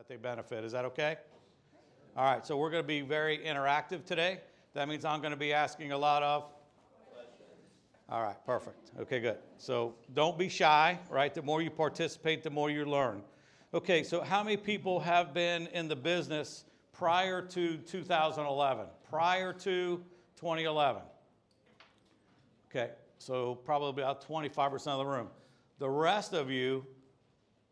that they benefit. Is that okay? All right, so we're going to be very interactive today. That means I'm going to be asking a lot of questions. All right, perfect. Okay, good. So don't be shy, right? The more you participate, the more you learn. Okay, so how many people have been in the business prior to 2011, prior to 2011? Okay, so probably about 25% of the room. The rest of you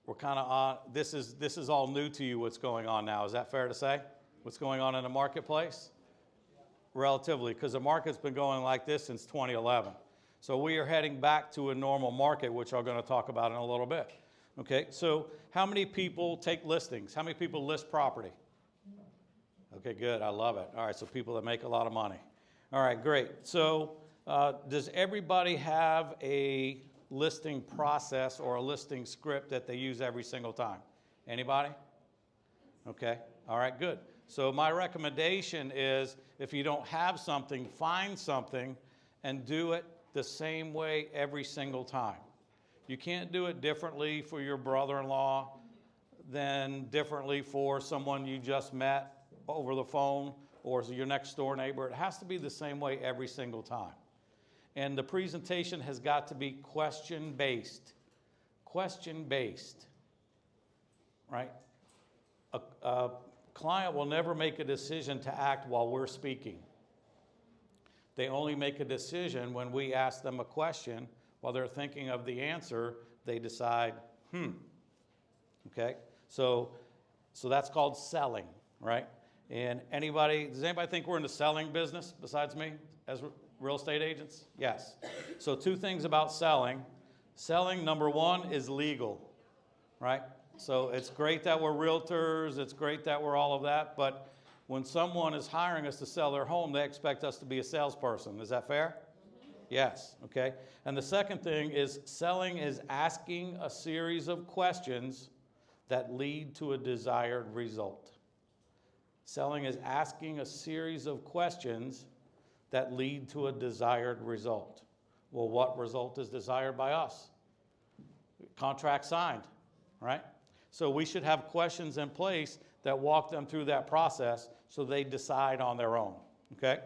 were kind of on, this is all new to you, what's going on now. Is that fair to say? What's going on in the marketplace? Relatively, because the market's been going like this since 2011. So we are heading back to a normal market, which I'm going to talk about in a little bit. Okay, so how many people take listings? How many people list property? Okay, good, I love it. All right, so people that make a lot of money. All right, great. So does everybody have a listing process or a listing script that they use every single time? Anybody? Okay, all right, good. So my recommendation is if you don't have something, find something and do it the same way every single time. You can't do it differently for your brother-in-law than differently for someone you just met over the phone or your next door neighbor. It has to be the same way every single time. And the presentation has got to be question-based. Question-based, right? A client will never make a decision to act while we're speaking. They only make a decision when we ask them a question. While they're thinking of the answer, they decide, okay? So that's called selling, right? And does anybody think we're in the selling business besides me as real estate agents? Yes. So two things about selling. Selling, number one, is legal, right? So it's great that we're realtors, it's great that we're all of that, but when someone is hiring us to sell their home, they expect us to be a salesperson. Is that fair? Yes, okay. And the second thing is selling is asking a series of questions that lead to a desired result. Selling is asking a series of questions that lead to a desired result. Well, what result is desired by us? Contract signed, right? So we should have questions in place that walk them through that process so they decide on their own, okay?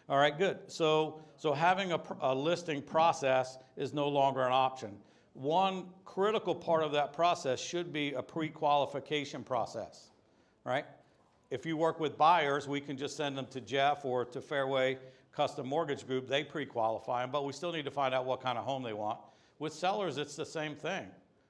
All right, good. So having a listing process is no longer an option. One critical part of that process should be a pre-qualification process, right? If you work with buyers, we can just send them to Jeff or to Fairway Custom Mortgage Group. They pre-qualify them, but we still need to find out what kind of home they want. With sellers, it's the same thing,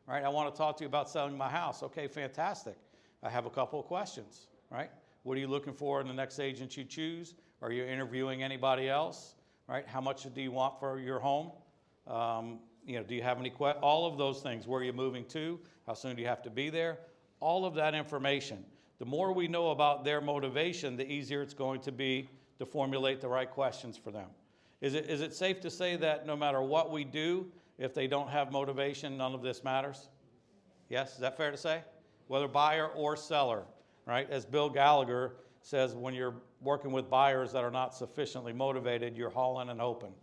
right? I want to talk to you about selling my house. Okay, fantastic. I have a couple of questions, right? What are you looking for in the next agent you choose? Are you interviewing anybody else, right? How much do you want for your home? Do you have any questions? All of those things. Where are you moving to? How soon do you have to be there? All of that information. The more we know about their motivation, the easier it's going to be to formulate the right questions for them. Is it safe to say that no matter what we do, if they don't have motivation, none of this matters? Yes, is that fair to say? Whether buyer or seller, right? As Bill Gallagher says, when you're working with buyers that are not sufficiently motivated, you're hauling and hoping,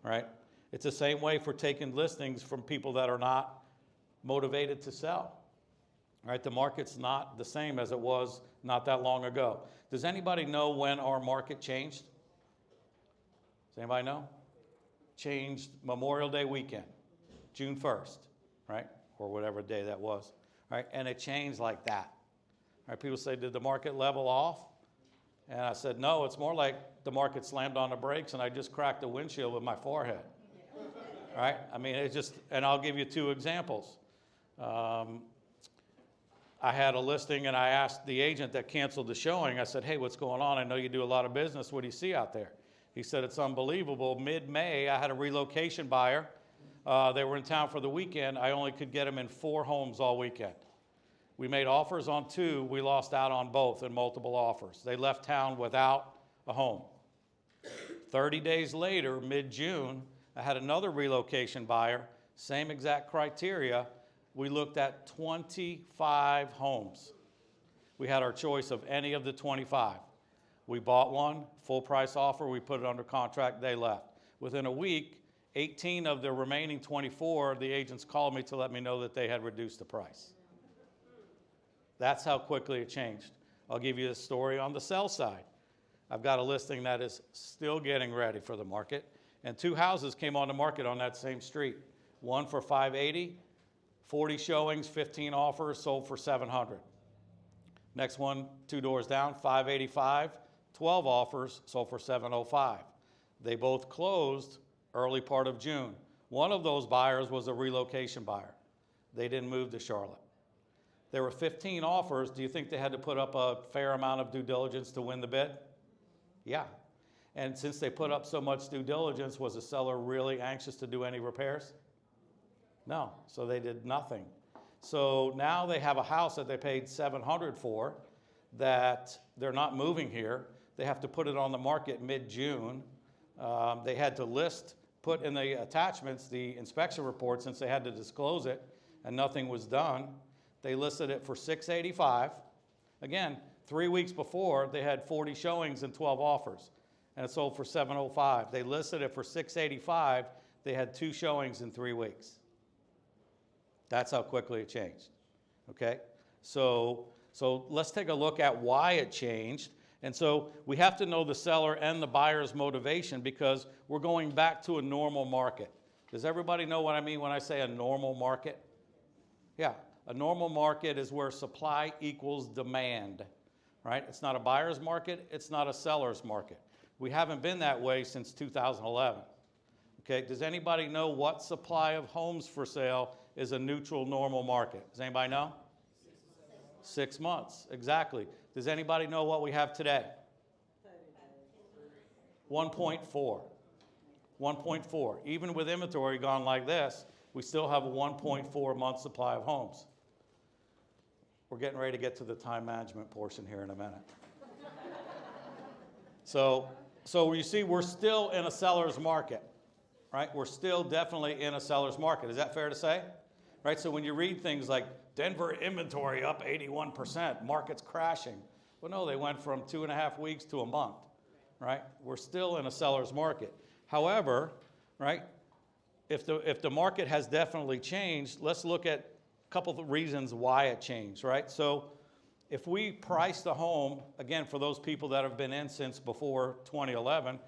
right? It's the same way for taking listings from people that are not motivated to sell, right? The market's not the same as it was not that long ago. Does anybody know when our market changed? Does anybody know? Changed Memorial Day weekend, June 1st, right? Or whatever day that was, right? And it changed like that. Right? People say, did the market level off? And I said, no, it's more like the market slammed on the brakes and I just cracked the windshield with my forehead. Right? I mean, and I'll give you two examples. I had a listing and I asked the agent that canceled the showing, I said, hey, what's going on? I know you do a lot of business. What do you see out there? He said, it's unbelievable. Mid-May, I had a relocation buyer. They were in town for the weekend. I only could get them in 4 homes all weekend. We made offers on 2. We lost out on both in multiple offers. They left town without a home. 30 days later, mid-June, I had another relocation buyer, same exact criteria. We looked at 25 homes. We had our choice of any of the 25. We bought one, full price offer, we put it under contract, they left. Within a week, 18 of the remaining 24, the agents called me to let me know that they had reduced the price. That's how quickly it changed. I'll give you a story on the sell side. I've got a listing that is still getting ready for the market, and 2 houses came on the market on that same street. One for $580, 40 showings, 15 offers, sold for $700. Next one, 2 doors down, $585, 12 offers, sold for $705. They both closed early part of June. One of those buyers was a relocation buyer. They didn't move to Charlotte. There were 15 offers. Do you think they had to put up a fair amount of due diligence to win the bid? Yeah. And since they put up so much due diligence, was the seller really anxious to do any repairs? No. So they did nothing. So now they have a house that they paid $700 for that they're not moving here. They have to put it on the market mid-June. They had to put in the attachments the inspection report since they had to disclose it, and nothing was done. They listed it for $685. Again, 3 weeks before, they had 40 showings and 12 offers, and it sold for $705. They listed it for $685. They had 2 showings in 3 weeks. That's how quickly it changed, okay? So let's take a look at why it changed. And so we have to know the seller and the buyer's motivation because we're going back to a normal market. Does everybody know what I mean when I say a normal market? Yeah, a normal market is where supply equals demand, right? It's not a buyer's market, it's not a seller's market. We haven't been that way since 2011. Okay, does anybody know what supply of homes for sale is a neutral normal market? Does anybody know? 6 months, exactly. Does anybody know what we have today? 1.4. 1.4. Even with inventory gone like this, we still have a 1.4 month supply of homes. We're getting ready to get to the time management portion here in a minute. So you see, we're still in a seller's market, right? We're still definitely in a seller's market. Is that fair to say? Right, so when you read things like Denver inventory up 81%, market's crashing. Well, no, they went from 2.5 weeks to a month, right? We're still in a seller's market. However, right, if the market has definitely changed, let's look at a couple of reasons why it changed, right? So if we price the home, again, for those people that have been in since before 2011,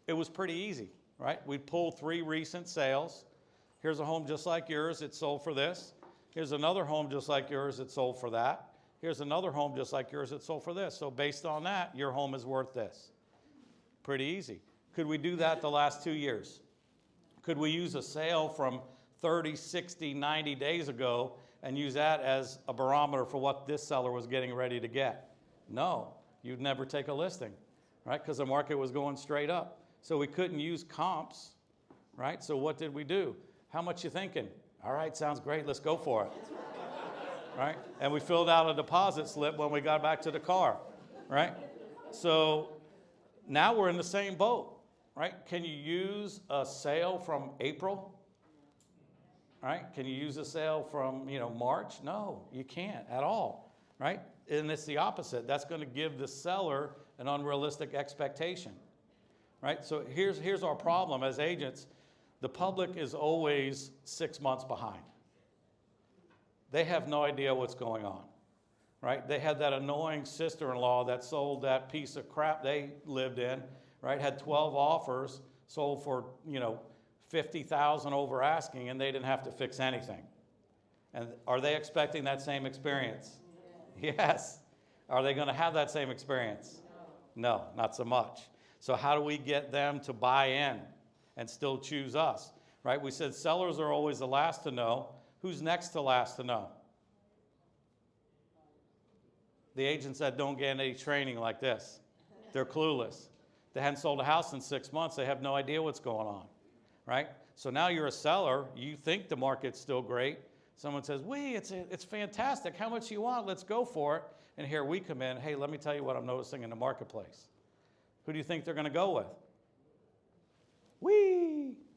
it was pretty easy, right? We'd pull 3 recent sales. Here's a home just like yours, it sold for this. Here's another home just like yours, it sold for that. Here's another home just like yours, it sold for this. So based on that, your home is worth this. Pretty easy. Could we do that the last 2 years? Could we use a sale from 30, 60, 90 days ago and use that as a barometer for what this seller was getting ready to get? No, you'd never take a listing, right? Because the market was going straight up. So we couldn't use comps, right? So what did we do? How much you thinking? All right, sounds great, let's go for it, right? And we filled out a deposit slip when we got back to the car, right? So now we're in the same boat, right? Can you use a sale from April? Right? Can you use a sale from, March? No, you can't at all, right? And it's the opposite. That's going to give the seller an unrealistic expectation, right? So here's our problem as agents. The public is always 6 months behind. They have no idea what's going on, right? They had that annoying sister-in-law that sold that piece of crap they lived in, right? Had 12 offers, sold for, $50,000 over asking, and they didn't have to fix anything. And are they expecting that same experience? Yes. Are they going to have that same experience? No, not so much. So how do we get them to buy in and still choose us, right? We said sellers are always the last to know. Who's next to last to know? The agents that don't get any training like this. They're clueless. They hadn't sold a house in 6 months. They have no idea what's going on, right? So now you're a seller. You think the market's still great. Someone says, it's fantastic. How much do you want? Let's go for it. And here we come in. Hey, let me tell you what I'm noticing in the marketplace. Who do you think they're going to go with?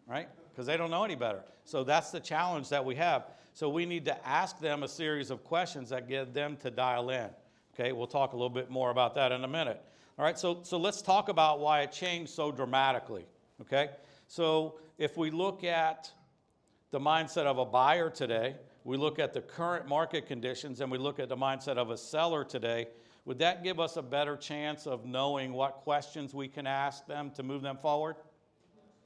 Right? Because they don't know any better. So that's the challenge that we have. So we need to ask them a series of questions that get them to dial in. Okay, we'll talk a little bit more about that in a minute. All right, so let's talk about why it changed so dramatically. Okay, so if we look at the mindset of a buyer today, we look at the current market conditions, and we look at the mindset of a seller today, would that give us a better chance of knowing what questions we can ask them to move them forward?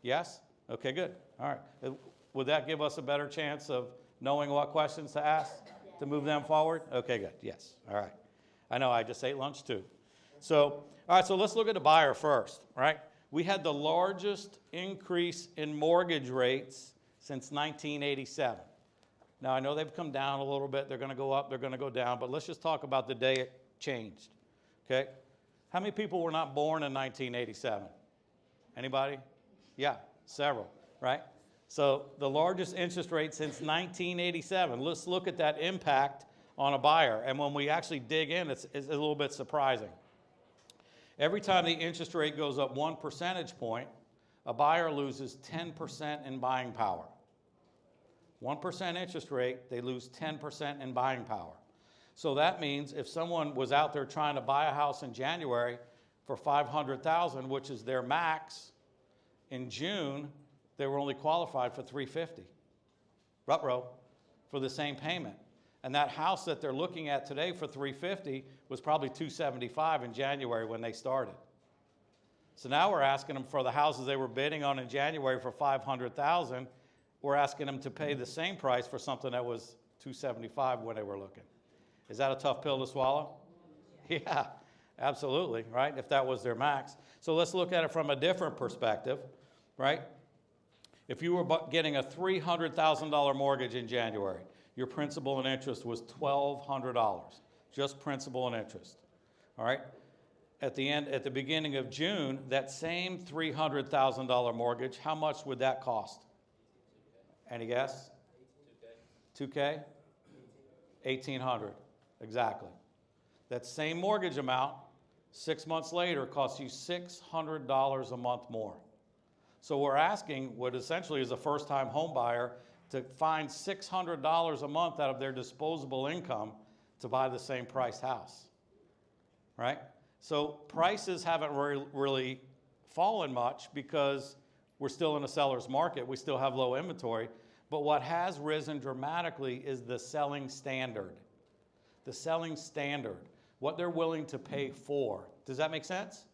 Yes? Okay, good. All right. Would that give us a better chance of knowing what questions to ask to move them forward? Okay, good. Yes. All right. I know I just ate lunch too. So, all right, so let's look at the buyer first, right? We had the largest increase in mortgage rates since 1987. Now, I know they've come down a little bit. They're going to go up. They're going to go down. But let's just talk about the day it changed, okay? How many people were not born in 1987? Anybody? Yeah, several, right? So the largest interest rate since 1987. Let's look at that impact on a buyer. And when we actually dig in, it's a little bit surprising. Every time the interest rate goes up 1 percentage point, a buyer loses 10% in buying power. 1% interest rate, they lose 10% in buying power. So that means if someone was out there trying to buy a house in January for $500,000, which is their max, in June, they were only qualified for $350,000, ruh-roh, for the same payment. And that house that they're looking at today for $350,000 was probably $275,000 in January when they started. So now we're asking them for the houses they were bidding on in January for $500,000. We're asking them to pay the same price for something that was $275,000 when they were looking. Is that a tough pill to swallow? Yeah, absolutely, right? If that was their max. So let's look at it from a different perspective, right? If you were getting a $300,000 mortgage in January, your principal and interest was $1,200, just principal and interest, all right? At the beginning of June, that same $300,000 mortgage, how much would that cost? Any guess? 2K? 1,800, exactly. That same mortgage amount, 6 months later, costs you $600 a month more. So we're asking what essentially is a first-time home buyer to find $600 a month out of their disposable income to buy the same priced house, right? So prices haven't really fallen much because we're still in a seller's market. We still have low inventory. But what has risen dramatically is the selling standard. The selling standard, what they're willing to pay for. Does that make sense?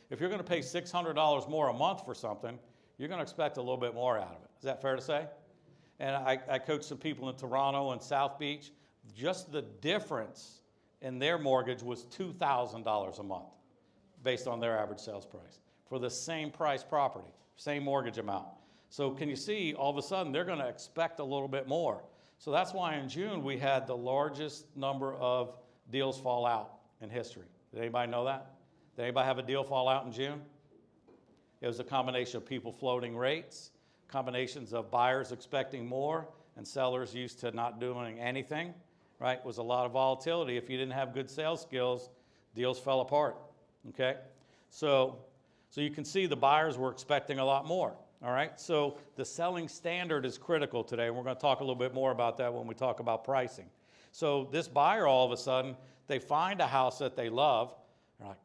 If you're going to pay $600 more a month for something, you're going to expect a little bit more out of it. Is that fair to say? And I coached some people in Toronto and South Beach. Just the difference in their mortgage was $2,000 a month based on their average sales price for the same price property, same mortgage amount. So can you see, all of a sudden, they're going to expect a little bit more. So that's why in June, we had the largest number of deals fall out in history. Did anybody know that? Did anybody have a deal fall out in June? It was a combination of people floating rates, combinations of buyers expecting more, and sellers used to not doing anything, right? It was a lot of volatility. If you didn't have good sales skills, deals fell apart, okay? So you can see the buyers were expecting a lot more. All right, so the selling standard is critical today, and we're going to talk a little bit more about that when we talk about pricing. So this buyer, all of a sudden, they find a house that they love. They're like,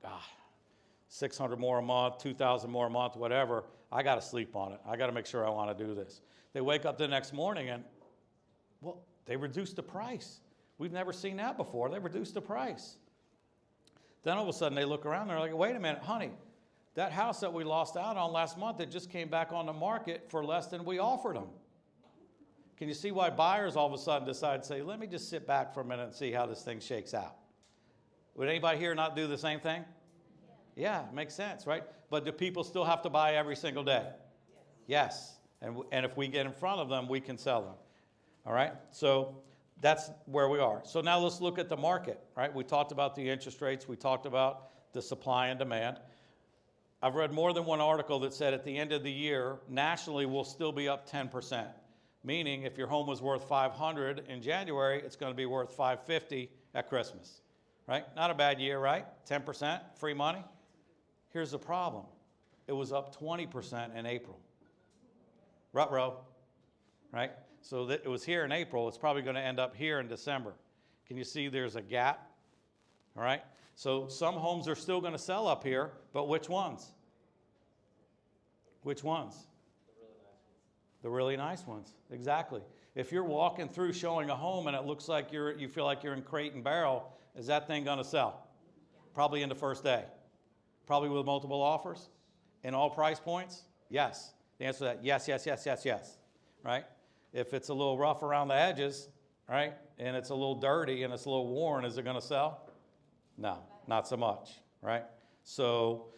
$600 more a month, $2,000 more a month, whatever. I got to sleep on it. I got to make sure I want to do this. They wake up the next morning and, well, they reduced the price. We've never seen that before. They reduced the price. Then all of a sudden, they look around. They're like, wait a minute, honey. That house that we lost out on last month, it just came back on the market for less than we offered them. Can you see why buyers all of a sudden decide to say, let me just sit back for a minute and see how this thing shakes out? Would anybody here not do the same thing? Yeah, it makes sense, right? But do people still have to buy every single day? Yes. And if we get in front of them, we can sell them. All right? So that's where we are. So now let's look at the market, right? We talked about the interest rates. We talked about the supply and demand. I've read more than one article that said at the end of the year, nationally, we'll still be up 10%. Meaning, if your home was worth $500 in January, it's going to be worth $550 at Christmas, right? Not a bad year, right? 10%, free money. Here's the problem. It was up 20% in April. Ruh-roh, right? So it was here in April. It's probably going to end up here in December. Can you see there's a gap? All right? So some homes are still going to sell up here, but which ones? Which ones? The really nice ones, exactly. If you're walking through showing a home and it looks like you feel like you're in crate and barrel, is that thing gonna sell? Probably in the first day. Probably with multiple offers? In all price points? Yes. The answer to that, yes, yes, yes, yes, yes, right? If it's a little rough around the edges, right, and it's a little dirty and it's a little worn, is it gonna sell? No, not so much, right? So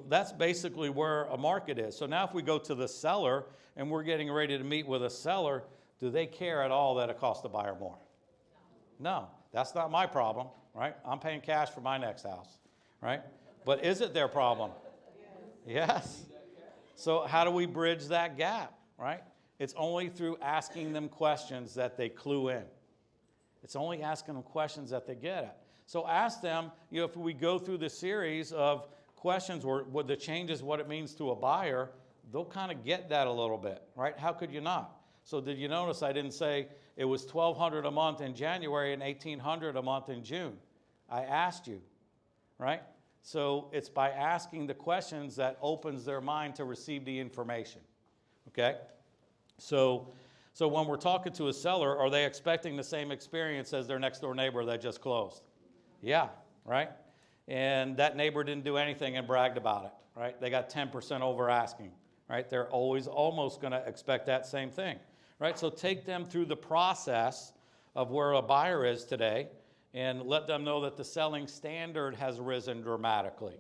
that's basically where a market is. So now if we go to the seller and we're getting ready to meet with a seller, do they care at all that it costs the buyer more? No, that's not my problem, right? I'm paying cash for my next house, right? But is it their problem? Yes. So how do we bridge that gap, right? It's only through asking them questions that they clue in. It's only asking them questions that they get at. So ask them, you know, if we go through the series of questions where the changes, what it means to a buyer, they'll kind of get that a little bit, right? How could you not? So did you notice I didn't say it was $1,200 a month in January and $1,800 a month in June? I asked you, right? So it's by asking the questions that opens their mind to receive the information, okay? So when we're talking to a seller, are they expecting the same experience as their next door neighbor that just closed? Yeah, right? And that neighbor didn't do anything and bragged about it, right? They got 10% over asking, right? They're always almost gonna expect that same thing, right? So take them through the process of where a buyer is today and let them know that the selling standard has risen dramatically.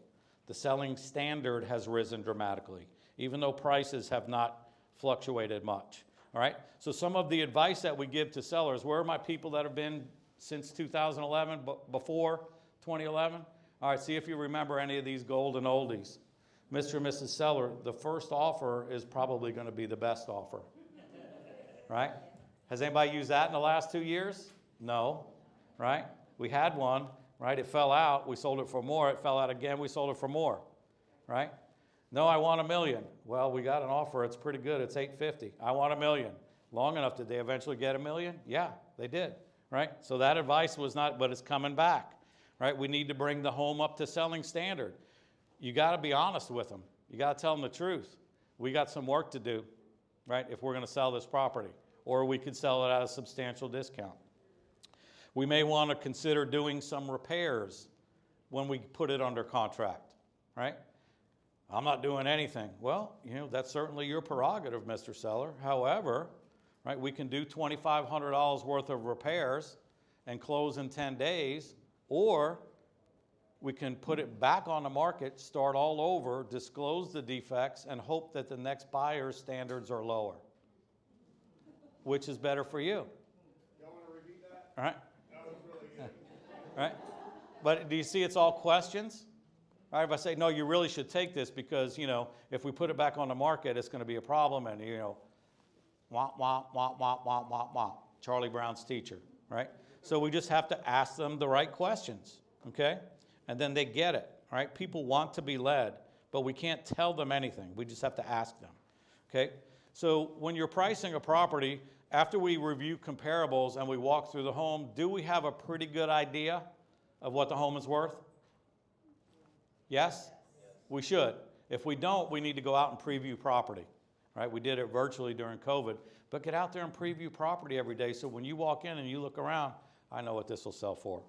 The selling standard has risen dramatically, even though prices have not fluctuated much, all right? So some of the advice that we give to sellers, where are my people that have been since 2011, before 2011? All right, see if you remember any of these golden oldies. Mr. and Mrs. Seller, the first offer is probably gonna be the best offer, right? Has anybody used that in the last 2 years? No, right? We had one, right? It fell out, we sold it for more. It fell out again, we sold it for more, right? No, I want $1 million. Well, we got an offer, it's pretty good, it's $850. I want $1 million. Long enough, did they eventually get $1 million? Yeah, they did, right? So that advice was not, but it's coming back, right? We need to bring the home up to selling standard. You gotta be honest with them. You gotta tell them the truth. We got some work to do, right? If we're gonna sell this property, or we could sell it at a substantial discount. We may want to consider doing some repairs when we put it under contract, right? I'm not doing anything. Well, you know, that's certainly your prerogative, Mr. Seller. However, right, we can do $2,500 worth of repairs and close in 10 days, or we can put it back on the market, start all over, disclose the defects, and hope that the next buyer's standards are lower. Which is better for you? Y'all want to repeat that? All right. That was really good. Right? But do you see it's all questions? All right, if I say, no, you really should take this because, you know, if we put it back on the market, it's going to be a problem. And, you know, wah, wah, wah, wah, wah, wah, wah. Charlie Brown's teacher, right? So we just have to ask them the right questions, okay? And then they get it, all right? People want to be led, but we can't tell them anything. We just have to ask them, okay? So when you're pricing a property, after we review comparables and we walk through the home, do we have a pretty good idea of what the home is worth? Yes? We should. If we don't, we need to go out and preview property, right? We did it virtually during COVID, but get out there and preview property every day so when you walk in and you look around, I know what this will sell for,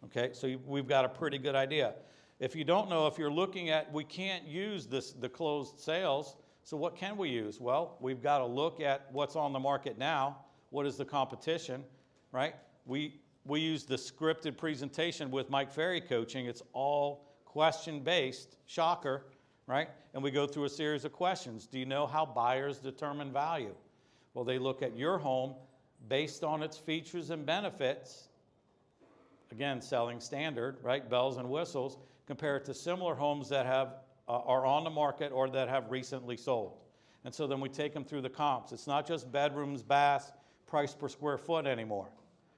okay? So we've got a pretty good idea. If you don't know, if you're looking at, we can't use the closed sales, so what can we use? Well, we've got to look at what's on the market now. What is the competition, right? We use the scripted presentation with Mike Ferry coaching. It's all question-based, shocker, right? And we go through a series of questions. Do you know how buyers determine value? Well, they look at your home based on its features and benefits. Again, selling standard, right? Bells and whistles, compared to similar homes that are on the market or that have recently sold. And so then we take them through the comps. It's not just bedrooms, baths, price per square foot anymore,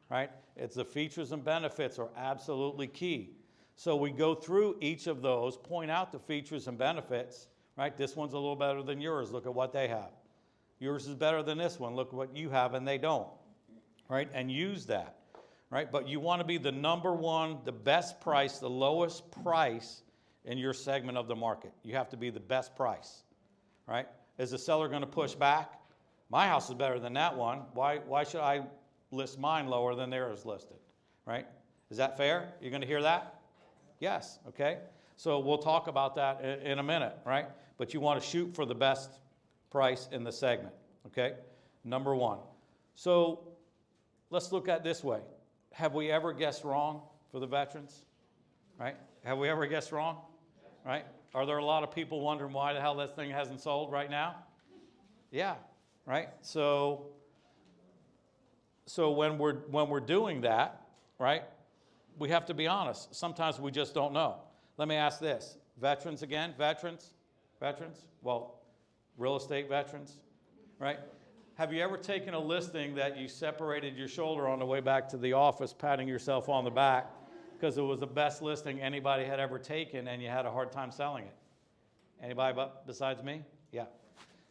right? It's the features and benefits are absolutely key. So we go through each of those, point out the features and benefits, right? This one's a little better than yours. Look at what they have. Yours is better than this one. Look what you have and they don't, right? And use that, right? But you want to be the number one, the best price, the lowest price in your segment of the market. You have to be the best price, right? Is the seller going to push back? My house is better than that one. Why should I list mine lower than theirs listed, right? Is that fair? You're going to hear that? Yes, okay? So we'll talk about that in a minute, right? But you want to shoot for the best price in the segment, okay? Number one. So let's look at it this way. Have we ever guessed wrong for the veterans, right? Have we ever guessed wrong, right? Are there a lot of people wondering why the hell this thing hasn't sold right now? Yeah, right? So when we're doing that, right, we have to be honest. Sometimes we just don't know. Let me ask this. Veterans again? Veterans? Well, real estate veterans, right? Have you ever taken a listing that you separated your shoulder on the way back to the office, patting yourself on the back because it was the best listing anybody had ever taken and you had a hard time selling it? Anybody besides me? Yeah.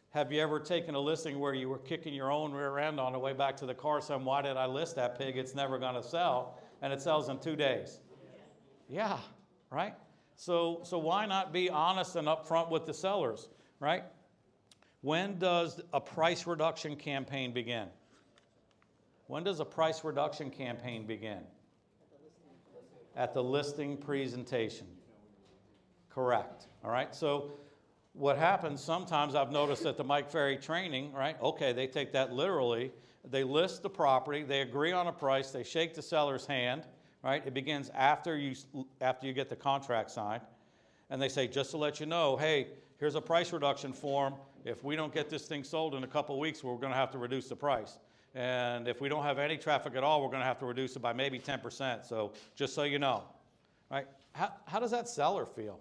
Have you ever taken a listing where you were kicking your own rear end on the way back to the car saying, why did I list that pig? It's never going to sell, and it sells in 2 days? Yeah, right? So why not be honest and upfront with the sellers, right? When does a price reduction campaign begin? When does a price reduction campaign begin? At the listing presentation. Correct, all right? So what happens sometimes, I've noticed at the Mike Ferry training, right? Okay, they take that literally. They list the property, they agree on a price, they shake the seller's hand, right? It begins after you get the contract signed. And they say, just to let you know, hey, here's a price reduction form. If we don't get this thing sold in a couple of weeks, we're going to have to reduce the price. And if we don't have any traffic at all, we're going to have to reduce it by maybe 10%. So just so you know, right? How does that seller feel,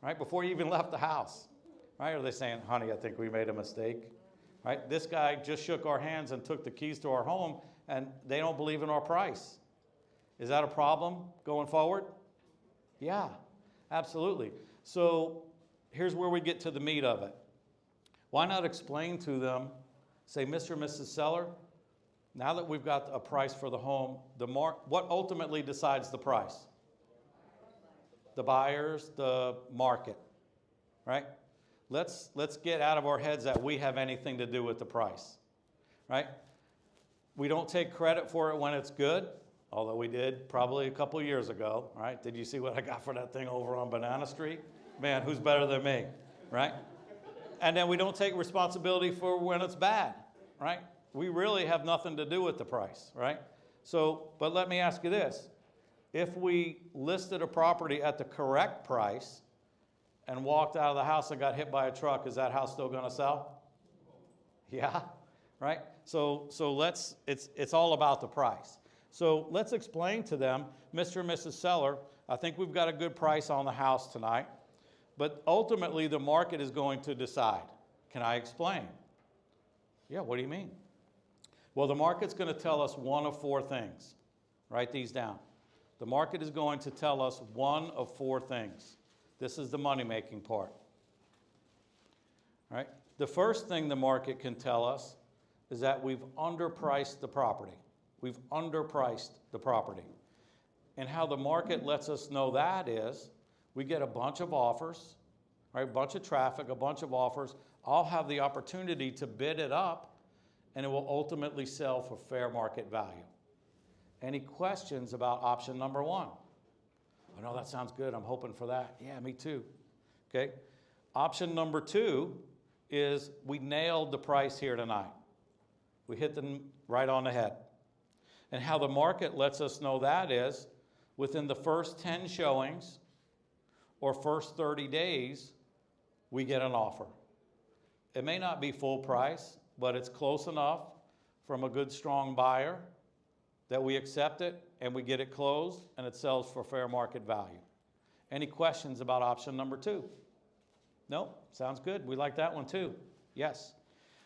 right? Before you even left the house, right? Are they saying, honey, I think we made a mistake, right? This guy just shook our hands and took the keys to our home, and they don't believe in our price. Is that a problem going forward? Yeah, absolutely. So here's where we get to the meat of it. Why not explain to them, say, Mr. and Mrs. Seller, now that we've got a price for the home, what ultimately decides the price? The buyers, the market, right? Let's get out of our heads that we have anything to do with the price, right? We don't take credit for it when it's good, although we did probably a couple years ago, right? Did you see what I got for that thing over on Banana Street? Man, who's better than me, right? And then we don't take responsibility for when it's bad, right? We really have nothing to do with the price, right? So, but let me ask you this. If we listed a property at the correct price and walked out of the house and got hit by a truck, is that house still going to sell? Yeah, right? So it's all about the price. So let's explain to them, Mr. and Mrs. Seller, I think we've got a good price on the house tonight, but ultimately the market is going to decide. Can I explain? Yeah, what do you mean? Well, the market's going to tell us one of 4 things. Write these down. The market is going to tell us one of 4 things. This is the money-making part. All right? The first thing the market can tell us is that we've underpriced the property. We've underpriced the property. And how the market lets us know that is, we get a bunch of offers, right? A bunch of traffic, a bunch of offers. I'll have the opportunity to bid it up, and it will ultimately sell for fair market value. Any questions about option number 1? Oh, no, that sounds good. I'm hoping for that. Yeah, me too. Okay. Option number 2 is we nailed the price here tonight. We hit them right on the head. And how the market lets us know that is within the first 10 showings or first 30 days, we get an offer. It may not be full price, but it's close enough from a good, strong buyer that we accept it and we get it closed and it sells for fair market value. Any questions about option number 2? No? Sounds good. We like that one too. Yes.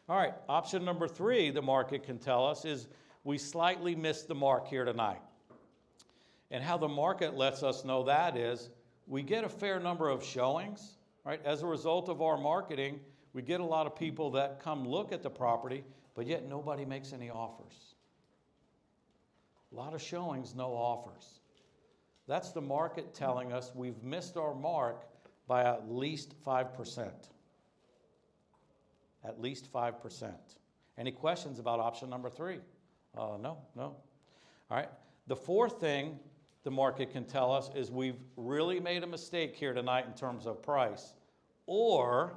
All right. Option number 3, the market can tell us, is we slightly missed the mark here tonight. And how the market lets us know that is we get a fair number of showings, right? As a result of our marketing, we get a lot of people that come look at the property, but yet nobody makes any offers. A lot of showings, no offers. That's the market telling us we've missed our mark by at least 5%. At least 5%. Any questions about option number 3? No. All right. The fourth thing the market can tell us is we've really made a mistake here tonight in terms of price, or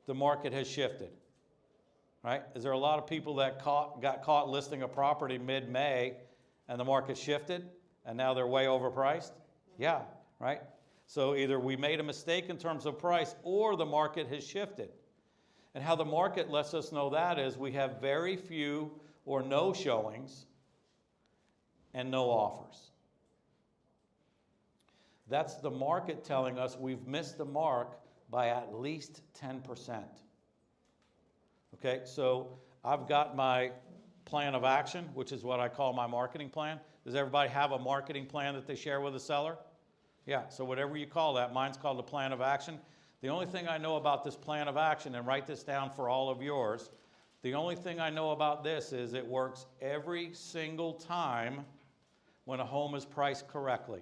the market has shifted. Right? Is there a lot of people that got caught listing a property mid-May and the market shifted and now they're way overpriced? Yeah, right? So either we made a mistake in terms of price or the market has shifted. And how the market lets us know that is we have very few or no showings and no offers. That's the market telling us we've missed the mark by at least 10%. Okay, so I've got my plan of action, which is what I call my marketing plan. Does everybody have a marketing plan that they share with a seller? Yeah, so whatever you call that, mine's called the plan of action. The only thing I know about this plan of action, and write this down for all of yours, the only thing I know about this is it works every single time when a home is priced correctly.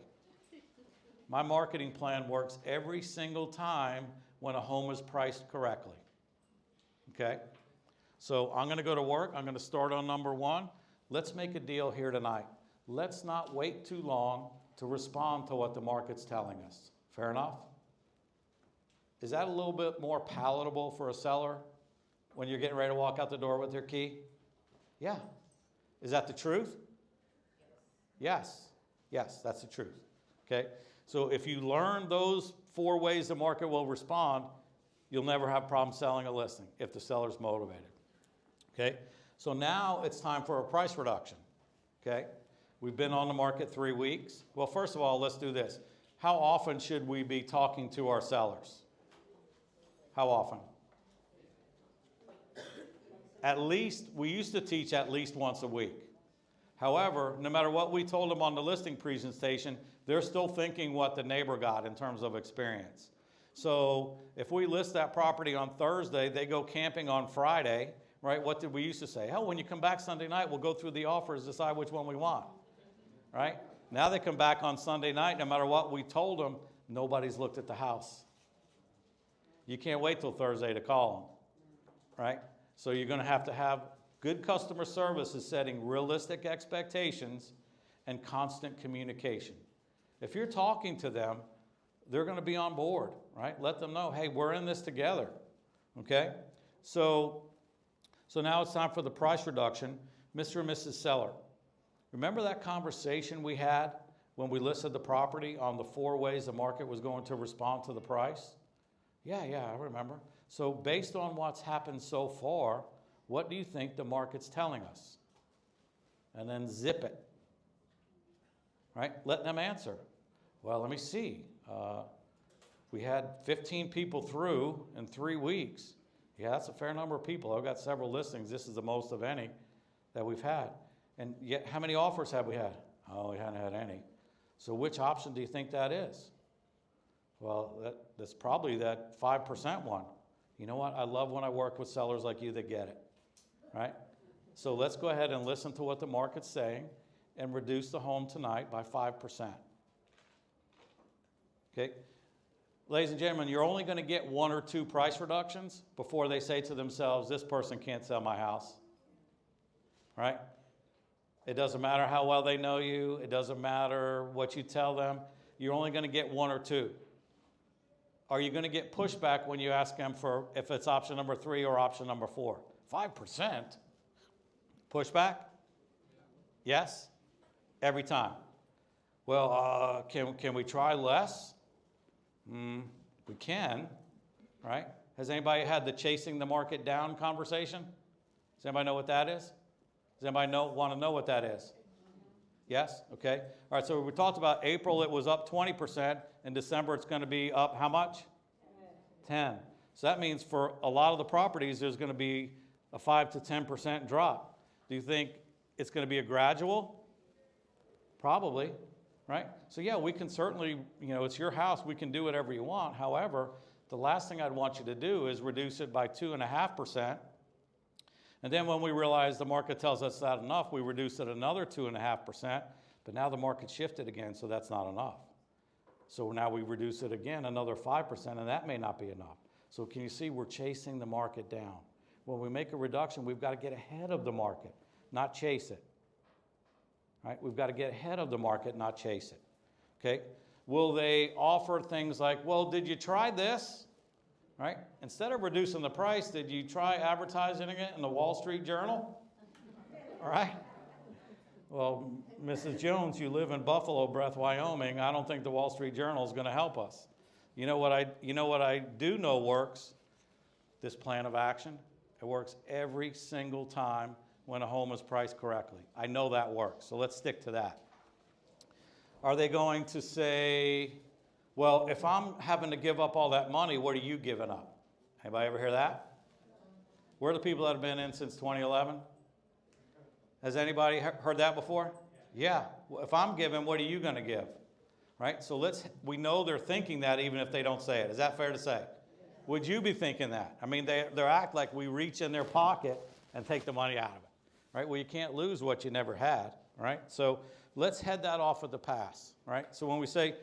My marketing plan works every single time when a home is priced correctly. Okay? So I'm going to go to work. I'm going to start on number 1. Let's make a deal here tonight. Let's not wait too long to respond to what the market's telling us. Fair enough? Is that a little bit more palatable for a seller when you're getting ready to walk out the door with your key? Yeah. Is that the truth? Yes. Yes, that's the truth. Okay? So if you learn those 4 ways the market will respond, you'll never have a problem selling a listing if the seller's motivated. Okay? So now it's time for a price reduction. Okay? We've been on the market 3 weeks. Well, first of all, let's do this. How often should we be talking to our sellers? How often? At least, we used to teach at least once a week. However, no matter what we told them on the listing presentation, they're still thinking what the neighbor got in terms of experience. So if we list that property on Thursday, they go camping on Friday, right? What did we used to say? Hell, when you come back Sunday night, we'll go through the offers, decide which one we want, right? Now they come back on Sunday night, no matter what we told them, nobody's looked at the house. You can't wait till Thursday to call them, right? So you're going to have good customer service is setting realistic expectations and constant communication. If you're talking to them, they're going to be on board, right? Let them know, hey, we're in this together, okay? So now it's time for the price reduction. Mr. and Mrs. Seller, remember that conversation we had when we listed the property on the 4 ways the market was going to respond to the price? Yeah, I remember. So based on what's happened so far, what do you think the market's telling us? And then zip it, right? Let them answer. Well, let me see. We had 15 people through in 3 weeks. Yeah, that's a fair number of people. I've got several listings. This is the most of any that we've had. And yet, how many offers have we had? Oh, we haven't had any. So which option do you think that is? Well, that's probably that 5% one. You know what? I love when I work with sellers like you that get it, right? So let's go ahead and listen to what the market's saying and reduce the home tonight by 5%. Okay? Ladies and gentlemen, you're only going to get 1 or 2 price reductions before they say to themselves, this person can't sell my house, right? It doesn't matter how well they know you. It doesn't matter what you tell them. You're only going to get 1 or 2. Are you going to get pushback when you ask them for if it's option number 3 or option number 4? 5%? Pushback? Yes? Every time. Well, can we try less? We can, right? Has anybody had the chasing the market down conversation? Does anybody know what that is? Does anybody want to know what that is? Yes? Okay. All right, so we talked about April, it was up 20%. In December, it's going to be up how much? 10. So that means for a lot of the properties, there's going to be a 5 to 10% drop. Do you think it's going to be a gradual? Probably, right? So yeah, we can certainly, it's your house. We can do whatever you want. However, the last thing I'd want you to do is reduce it by 2.5%. And then when we realize the market tells us that's not enough, we reduce it another 2.5%. But now the market shifted again, so that's not enough. So now we reduce it again another 5%, and that may not be enough. So can you see we're chasing the market down? When we make a reduction, we've got to get ahead of the market, not chase it. Right? We've got to get ahead of the market, not chase it. Okay? Will they offer things like, well, did you try this? Right? Instead of reducing the price, did you try advertising it in the Wall Street Journal? All right? Well, Mrs. Jones, you live in Buffalo Breath, Wyoming. I don't think the Wall Street Journal is going to help us. You know what I do know works? This plan of action. It works every single time when a home is priced correctly. I know that works, so let's stick to that. Are they going to say, well, if I'm having to give up all that money, what are you giving up? Anybody ever hear that? Where are the people that have been in since 2011? Has anybody heard that before? Yeah. Well, if I'm giving, what are you going to give? Right? So we know they're thinking that even if they don't say it. Is that fair to say? Would you be thinking that? I mean, they act like we reach in their pocket and take the money out of it. Right? Well, you can't lose what you never had. Right? So let's head that off at the pass. Right? So when we say,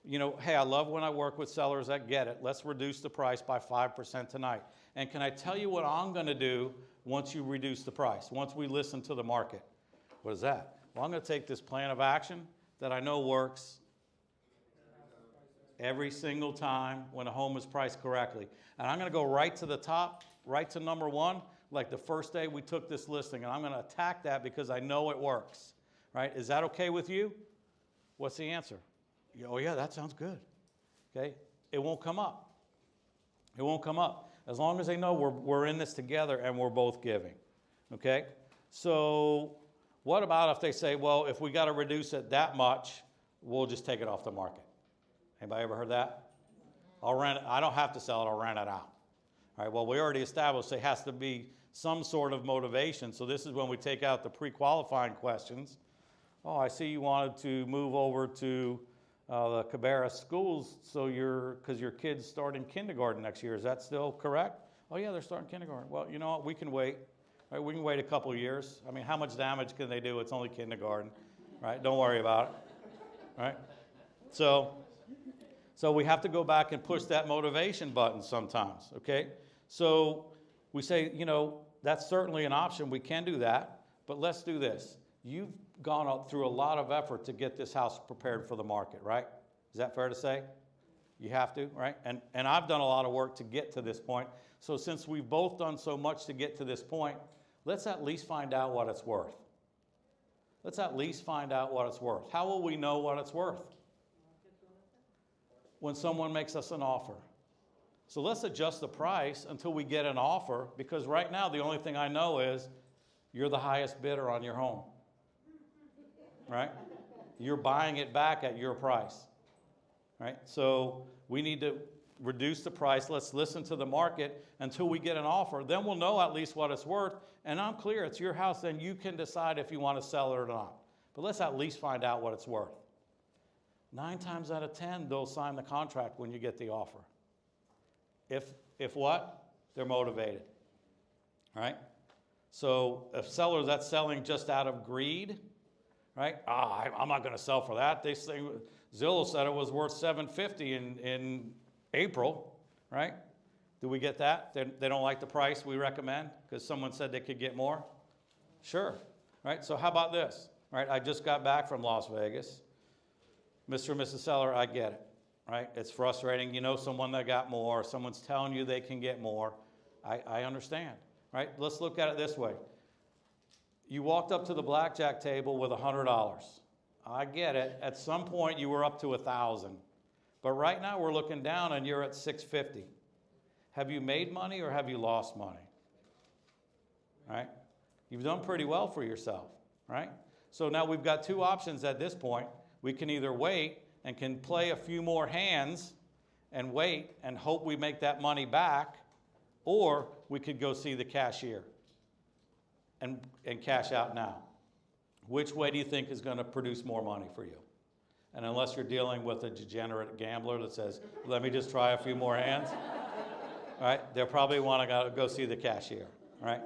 you know, hey, I love when I work with sellers that get it. Let's reduce the price by 5% tonight. And can I tell you what I'm going to do once you reduce the price, once we listen to the market? What is that? Well, I'm going to take this plan of action that I know works every single time when a home is priced correctly. And I'm going to go right to the top, right to number one, like the first day we took this listing. And I'm going to attack that because I know it works. Right? Is that okay with you? What's the answer? Oh, yeah, that sounds good. Okay? It won't come up. It won't come up. As long as they know we're in this together and we're both giving. Okay? So what about if they say, well, if we got to reduce it that much, we'll just take it off the market? Anybody ever heard that? I'll rent it. I don't have to sell it. I'll rent it out. All right, well, we already established there has to be some sort of motivation. So this is when we take out the pre-qualifying questions. Oh, I see you wanted to move over to the Cabarrus schools, so because your kid's starting kindergarten next year. Is that still correct? Oh, yeah, they're starting kindergarten. Well, you know what? We can wait. Right? We can wait a couple of years. I mean, how much damage can they do? It's only kindergarten. Right? Don't worry about it. Right? So we have to go back and push that motivation button sometimes, okay? So we say, you know, that's certainly an option. We can do that, but let's do this. You've gone up through a lot of effort to get this house prepared for the market, right? Is that fair to say? You have to, right? And I've done a lot of work to get to this point. So since we've both done so much to get to this point, let's at least find out what it's worth. Let's at least find out what it's worth. How will we know what it's worth? When someone makes us an offer. So let's adjust the price until we get an offer, because right now the only thing I know is you're the highest bidder on your home. Right? You're buying it back at your price. Right? So we need to reduce the price. Let's listen to the market until we get an offer. Then we'll know at least what it's worth. And I'm clear, it's your house, then you can decide if you want to sell it or not. But let's at least find out what it's worth. 9 times out of 10, they'll sign the contract when you get the offer. If what? They're motivated. Right? So if sellers that's selling just out of greed, right? I'm not going to sell for that. They say Zillow said it was worth $750 in April, right? Do we get that? They don't like the price we recommend because someone said they could get more? Sure, right? So how about this, right? I just got back from Las Vegas. Mr. and Mrs. Seller, I get it, right? It's frustrating. You know someone that got more. Someone's telling you they can get more. I understand, right? Let's look at it this way. You walked up to the blackjack table with $100. I get it. At some point, you were up to 1,000. But right now, we're looking down, and you're at $650. Have you made money or have you lost money? Right? You've done pretty well for yourself, right? So now we've got 2 options at this point. We can either wait and can play a few more hands and wait and hope we make that money back, or we could go see the cashier and cash out now. Which way do you think is going to produce more money for you? And unless you're dealing with a degenerate gambler that says, let me just try a few more hands, right? They'll probably want to go see the cashier, right?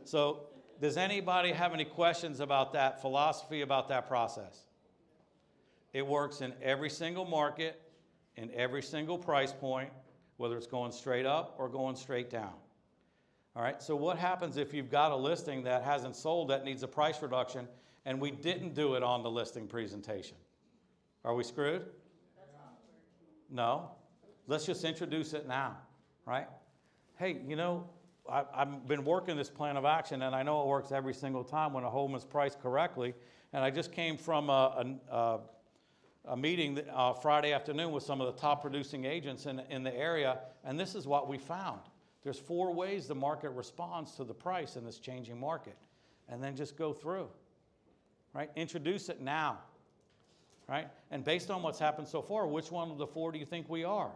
So does anybody have any questions about that philosophy, about that process? It works in every single market, in every single price point, whether it's going straight up or going straight down. All right, so what happens if you've got a listing that hasn't sold that needs a price reduction and we didn't do it on the listing presentation? Are we screwed? No. Let's just introduce it now, right? Hey, you know, I've been working this plan of action, and I know it works every single time when a home is priced correctly. And I just came from a meeting Friday afternoon with some of the top producing agents in the area, and this is what we found. There's 4 ways the market responds to the price in this changing market, and then just go through, right? Introduce it now, right? And based on what's happened so far, which one of the 4 do you think we are?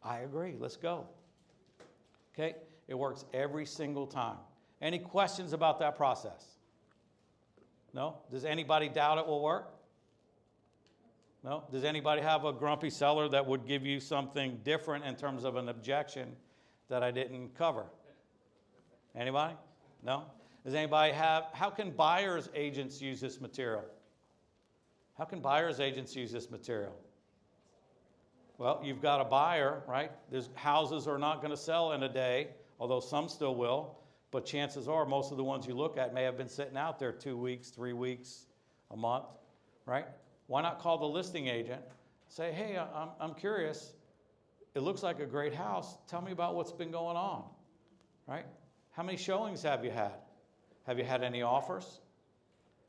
I agree, let's go. Okay, it works every single time. Any questions about that process? No? Does anybody doubt it will work? No? Does anybody have a grumpy seller that would give you something different in terms of an objection that I didn't cover? Anybody? No? Does anybody have, how can buyer's agents use this material? How can buyer's agents use this material? Well, you've got a buyer, right? There's houses are not going to sell in a day, although some still will, but chances are most of the ones you look at may have been sitting out there 2 weeks, 3 weeks, a month, right? Why not call the listing agent, say, hey, I'm curious, it looks like a great house, tell me about what's been going on, right? How many showings have you had? Have you had any offers,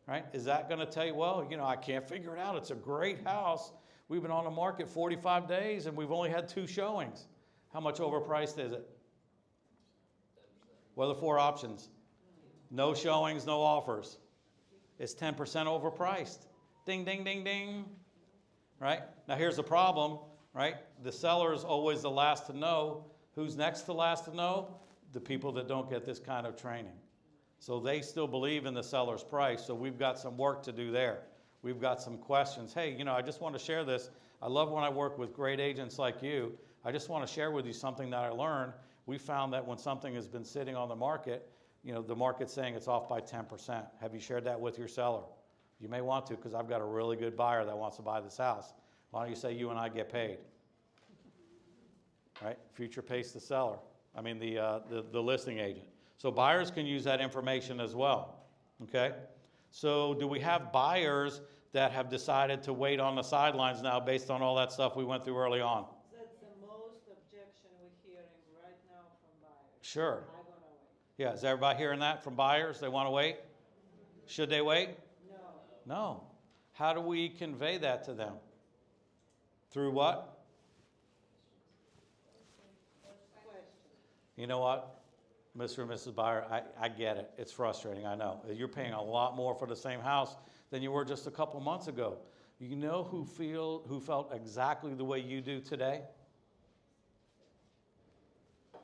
right? Is that going to tell you, well, you know, I can't figure it out, it's a great house, we've been on the market 45 days and we've only had 2 showings. How much overpriced is it? What are the 4 options? No showings, no offers. It's 10% overpriced. Ding, ding, ding, ding. Right? Now here's the problem, right? The seller is always the last to know. Who's next to last to know? The people that don't get this kind of training. So they still believe in the seller's price, so we've got some work to do there. We've got some questions. Hey, you know, I just want to share this. I love when I work with great agents like you. I just want to share with you something that I learned. We found that when something has been sitting on the market, you know, the market's saying it's off by 10%. Have you shared that with your seller? You may want to, because I've got a really good buyer that wants to buy this house. Why don't you say you and I get paid? Right? Future pays the seller. I mean the listing agent. So buyers can use that information as well. Okay? So do we have buyers that have decided to wait on the sidelines now based on all that stuff we went through early on? That's the most objection we're hearing right now from buyers. Sure. I want to wait. Yeah, is everybody hearing that from buyers? They want to wait? Should they wait? No. No. How do we convey that to them? Through what? Question. You know what, Mr. and Mrs. Buyer, I get it. It's frustrating, I know. You're paying a lot more for the same house than you were just a couple months ago. You know who felt exactly the way you do today?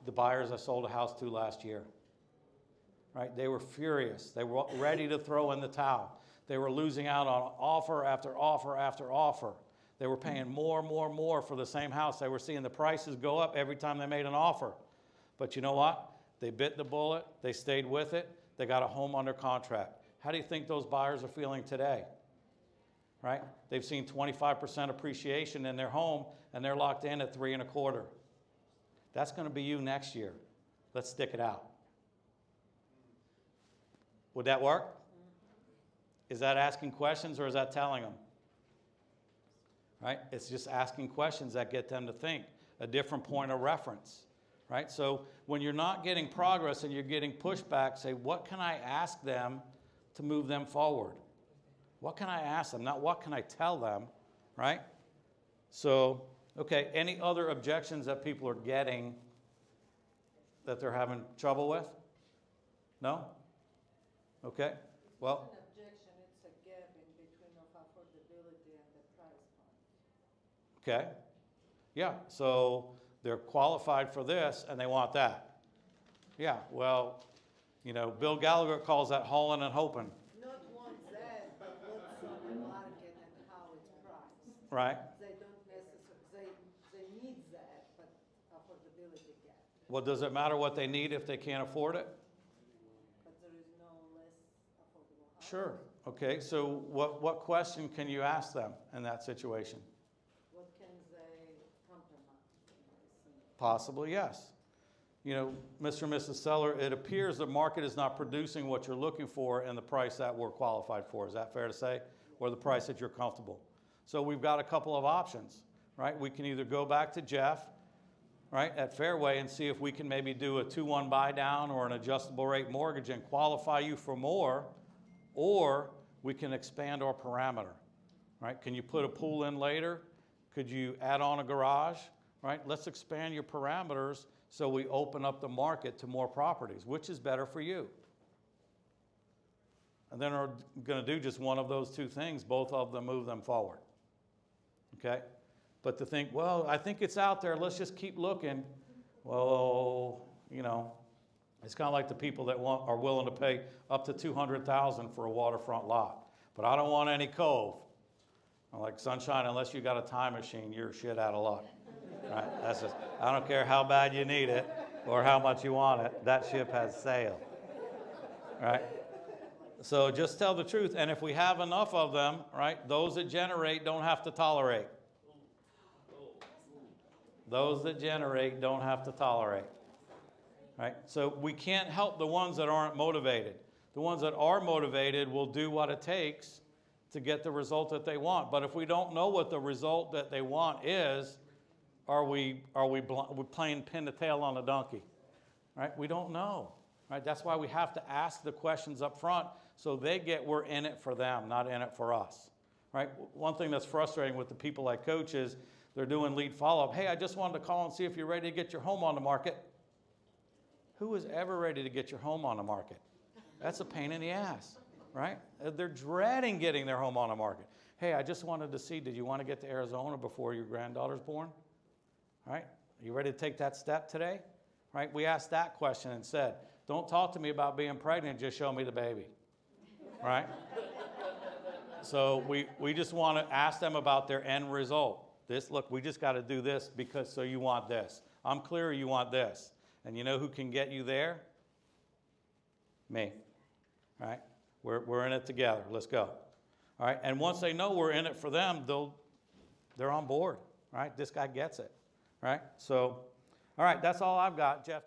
The buyers I sold a house to last year. Right? They were furious. They were ready to throw in the towel. They were losing out on offer after offer after offer. They were paying more for the same house. They were seeing the prices go up every time they made an offer. But you know what? They bit the bullet. They stayed with it. They got a home under contract. How do you think those buyers are feeling today? Right? They've seen 25% appreciation in their home, and they're locked in at 3 1/4. That's going to be you next year. Let's stick it out. Would that work? Is that asking questions or is that telling them? Right? It's just asking questions that get them to think, a different point of reference. Right? So when you're not getting progress and you're getting pushback, say, what can I ask them to move them forward? What can I ask them? Not what can I tell them, right? So, okay, any other objections that people are getting that they're having trouble with? No? Okay, well. It's an objection, it's a gap in between of affordability and the price point. Okay, yeah, so they're qualified for this and they want that. Yeah, well, you know, Bill Gallagher calls that hauling and hoping. Not want that, but what's on the market and how it's priced. Right. They don't necessarily, they need that, but affordability gap. Well, does it matter what they need if they can't afford it? But there is no less affordable house. Sure. Okay, so what question can you ask them in that situation? What can they compromise? Possibly, yes. you know, Mr. and Mrs. Seller, it appears the market is not producing what you're looking for and the price that we're qualified for. Is that fair to say? Or the price that you're comfortable? So we've got a couple of options, right? We can either go back to Jeff, right, at Fairway and see if we can maybe do a 2-1 buy down or an adjustable rate mortgage and qualify you for more, or we can expand our parameter, right? Can you put a pool in later? Could you add on a garage, right? Let's expand your parameters so we open up the market to more properties. Which is better for you? And then we're going to do just one of those two things, both of them, move them forward. Okay? But to think, well, I think it's out there, let's just keep looking. Well, you know, it's kind of like the people that are willing to pay up to $200,000 for a waterfront lot. But I don't want any cove. I'm like, sunshine, unless you got a time machine, you're shit out of luck. Right? That's just, I don't care how bad you need it or how much you want it, that ship has sailed. Right? So just tell the truth. And if we have enough of them, right, those that generate don't have to tolerate. Those that generate don't have to tolerate. Right? So we can't help the ones that aren't motivated. The ones that are motivated will do what it takes to get the result that they want. But if we don't know what the result that they want is, are we playing pin the tail on a donkey? Right? We don't know. Right? That's why we have to ask the questions up front so they get we're in it for them, not in it for us. Right? One thing that's frustrating with the people I coach is they're doing lead follow-up. Hey, I just wanted to call and see if you're ready to get your home on the market. Who is ever ready to get your home on the market? That's a pain in the ass, right? They're dreading getting their home on the market. Hey, I just wanted to see, did you want to get to Arizona before your granddaughter's born? Right? Are you ready to take that step today? Right? We asked that question and said, don't talk to me about being pregnant, just show me the baby. Right? So we just want to ask them about their end result. Look, we just got to do this because so you want this. I'm clear you want this. And you know who can get you there? Me. Right? We're in it together. Let's go. All right? And once they know we're in it for them, they're on board. Right? This guy gets it. Right? So, all right, that's all I've got. Jeff,